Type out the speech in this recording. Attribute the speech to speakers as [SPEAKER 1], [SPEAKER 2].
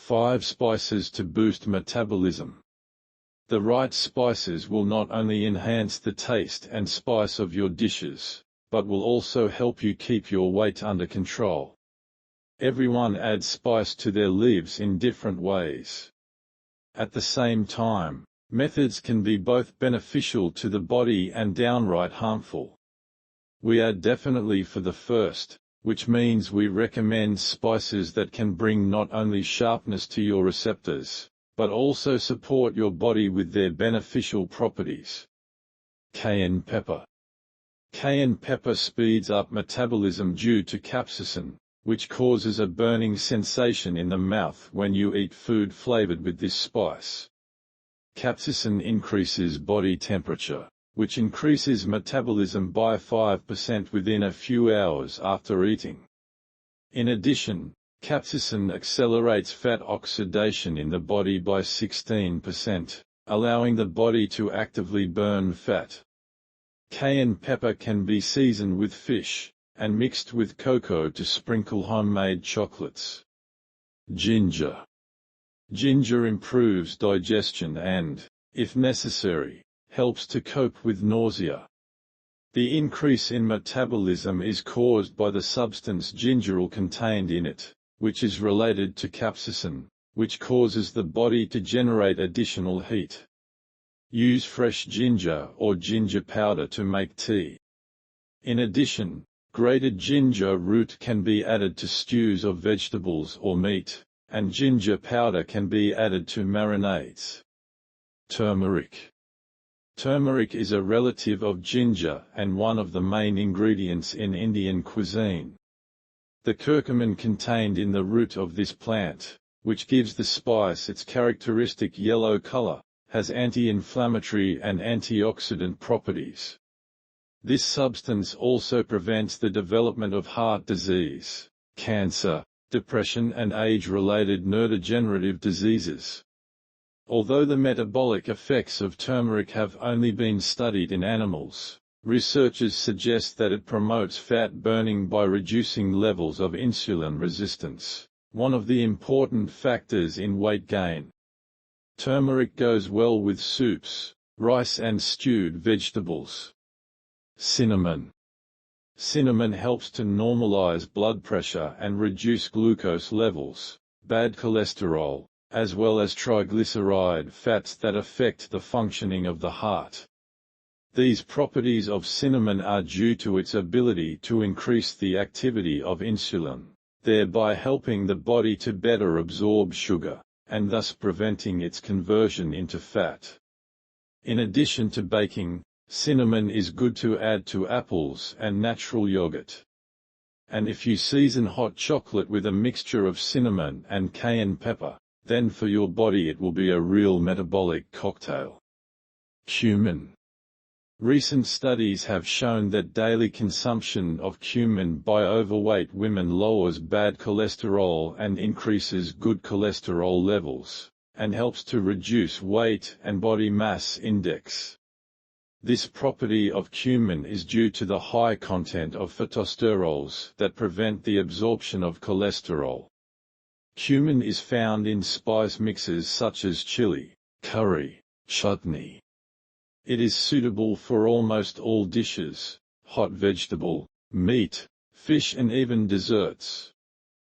[SPEAKER 1] 5 spices to boost metabolism. The right spices will not only enhance the taste and spice of your dishes, but will also help you keep your weight under control. Everyone adds spice to their lives in different ways. At the same time, methods can be both beneficial to the body and downright harmful. We are definitely for the first, which means we recommend spices that can bring not only sharpness to your receptors, but also support your body with their beneficial properties. Cayenne pepper. Cayenne pepper speeds up metabolism due to capsaicin, which causes a burning sensation in the mouth when you eat food flavored with this spice. Capsaicin increases body temperature, which increases metabolism by 5% within a few hours after eating. In addition, capsaicin accelerates fat oxidation in the body by 16%, allowing the body to actively burn fat. Cayenne pepper can be seasoned with fish, and mixed with cocoa to sprinkle homemade chocolates. Ginger. Ginger improves digestion and, if necessary, helps to cope with nausea. The increase in metabolism is caused by the substance gingerol contained in it, which is related to capsaicin, which causes the body to generate additional heat. Use fresh ginger or ginger powder to make tea. In addition, grated ginger root can be added to stews of vegetables or meat, and ginger powder can be added to marinades. Turmeric. Turmeric is a relative of ginger and one of the main ingredients in Indian cuisine. The curcumin contained in the root of this plant, which gives the spice its characteristic yellow color, has anti-inflammatory and antioxidant properties. This substance also prevents the development of heart disease, cancer, depression and age-related neurodegenerative diseases. Although the metabolic effects of turmeric have only been studied in animals, researchers suggest that it promotes fat burning by reducing levels of insulin resistance, one of the important factors in weight gain. Turmeric goes well with soups, rice and stewed vegetables. Cinnamon. Cinnamon helps to normalize blood pressure and reduce glucose levels, bad cholesterol, as well as triglyceride fats that affect the functioning of the heart. These properties of cinnamon are due to its ability to increase the activity of insulin, thereby helping the body to better absorb sugar, and thus preventing its conversion into fat. In addition to baking, cinnamon is good to add to apples and natural yogurt. And if you season hot chocolate with a mixture of cinnamon and cayenne pepper, then for your body it will be a real metabolic cocktail. Cumin. Recent studies have shown that daily consumption of cumin by overweight women lowers bad cholesterol and increases good cholesterol levels, and helps to reduce weight and body mass index. This property of cumin is due to the high content of phytosterols that prevent the absorption of cholesterol. Cumin is found in spice mixes such as chili, curry, chutney. It is suitable for almost all dishes, hot vegetable, meat, fish and even desserts.